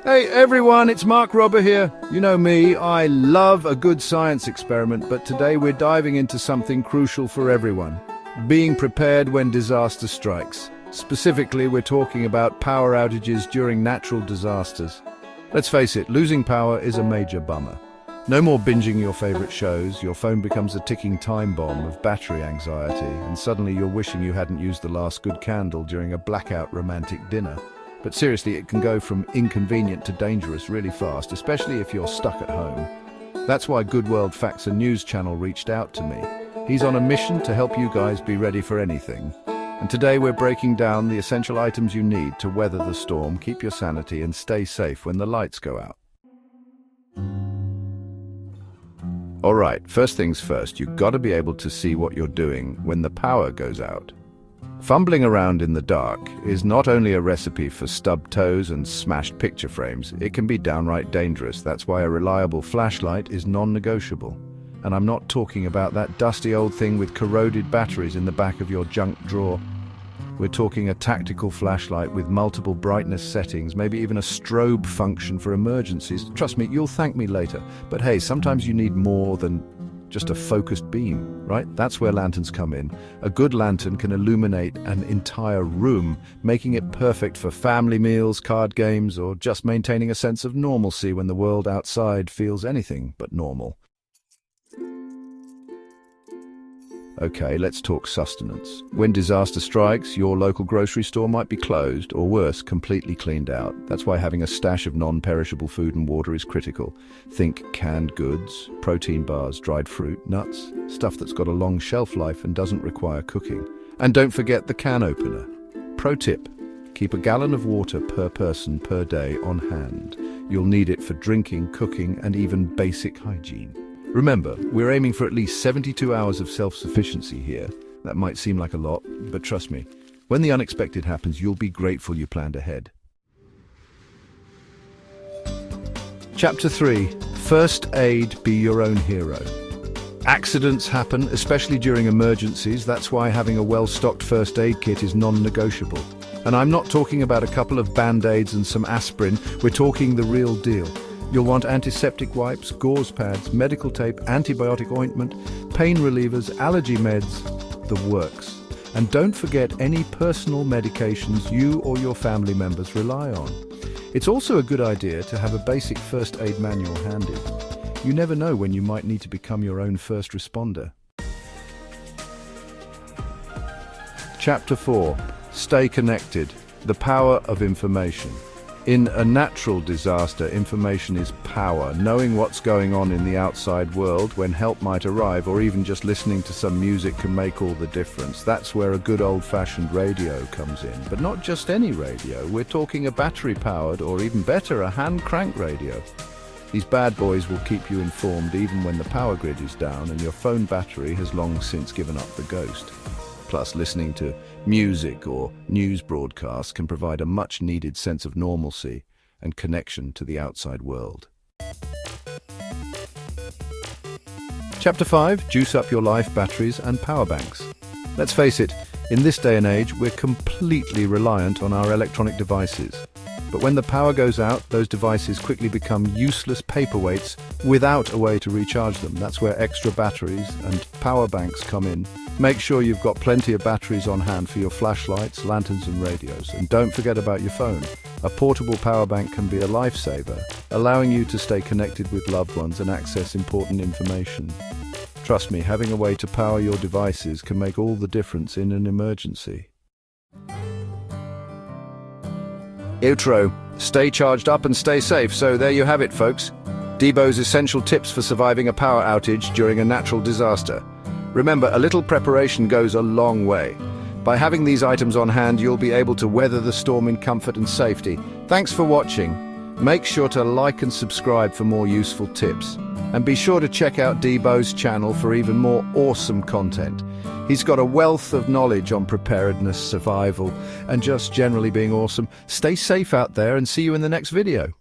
Hey everyone, it's Mark Robber here. You know me, I love a good science experiment, but today we're diving into something crucial for everyone. Being prepared when disaster strikes. Specifically, we're talking about power outages during natural disasters. Let's face it, losing power is a major bummer. No more binging your favorite shows, your phone becomes a ticking time bomb of battery anxiety, and suddenly you're wishing you hadn't used the last good candle during a blackout romantic dinner. But seriously, it can go from inconvenient to dangerous really fast, especially if you're stuck at home. That's why Good World Facts and News channel reached out to me. He's on a mission to help you guys be ready for anything. And today we're breaking down the essential items you need to weather the storm, keep your sanity, and stay safe when the lights go out. Alright, first things first, you've got to be able to see what you're doing when the power goes out. Fumbling around in the dark is not only a recipe for stubbed toes and smashed picture frames, it can be downright dangerous. That's why a reliable flashlight is non-negotiable. And I'm not talking about that dusty old thing with corroded batteries in the back of your junk drawer. We're talking a tactical flashlight with multiple brightness settings, maybe even a strobe function for emergencies. Trust me, you'll thank me later. But hey, sometimes you need more than just a focused beam, right? That's where lanterns come in. A good lantern can illuminate an entire room, making it perfect for family meals, card games, or just maintaining a sense of normalcy when the world outside feels anything but normal. Okay, let's talk sustenance. When disaster strikes, your local grocery store might be closed, or worse, completely cleaned out. That's why having a stash of non-perishable food and water is critical. Think canned goods, protein bars, dried fruit, nuts, stuff that's got a long shelf life and doesn't require cooking. And don't forget the can opener. Pro tip, keep a gallon of water per person per day on hand. You'll need it for drinking, cooking, and even basic hygiene. Remember, we're aiming for at least 72 hours of self-sufficiency here. That might seem like a lot, but trust me, when the unexpected happens, you'll be grateful you planned ahead. Chapter 3. First Aid, Be Your Own Hero. Accidents happen, especially during emergencies. That's why having a well-stocked first aid kit is non-negotiable. And I'm not talking about a couple of band-aids and some aspirin. We're talking the real deal. You'll want antiseptic wipes, gauze pads, medical tape, antibiotic ointment, pain relievers, allergy meds, the works. And don't forget any personal medications you or your family members rely on. It's also a good idea to have a basic first aid manual handy. You never know when you might need to become your own first responder. Chapter 4. Stay connected. The power of information. In a natural disaster, information is power. Knowing what's going on in the outside world, when help might arrive, or even just listening to some music can make all the difference. That's where a good old-fashioned radio comes in. But not just any radio. We're talking a battery-powered, or even better, a hand-crank radio. These bad boys will keep you informed even when the power grid is down and your phone battery has long since given up the ghost. Plus, listening to music or news broadcasts can provide a much-needed sense of normalcy and connection to the outside world. Chapter 5. Juice up your life batteries and power banks. Let's face it, in this day and age, we're completely reliant on our electronic devices. But when the power goes out, those devices quickly become useless paperweights without a way to recharge them. That's where extra batteries and power banks come in. Make sure you've got plenty of batteries on hand for your flashlights, lanterns and radios. And don't forget about your phone. A portable power bank can be a lifesaver, allowing you to stay connected with loved ones and access important information. Trust me, having a way to power your devices can make all the difference in an emergency. Outro. Stay charged up and stay safe. So there you have it, folks. Debo's essential tips for surviving a power outage during a natural disaster. Remember, a little preparation goes a long way. By having these items on hand, you'll be able to weather the storm in comfort and safety. Thanks for watching. Make sure to like and subscribe for more useful tips. And be sure to check out Debo's channel for even more awesome content. He's got a wealth of knowledge on preparedness, survival, and just generally being awesome. Stay safe out there and see you in the next video.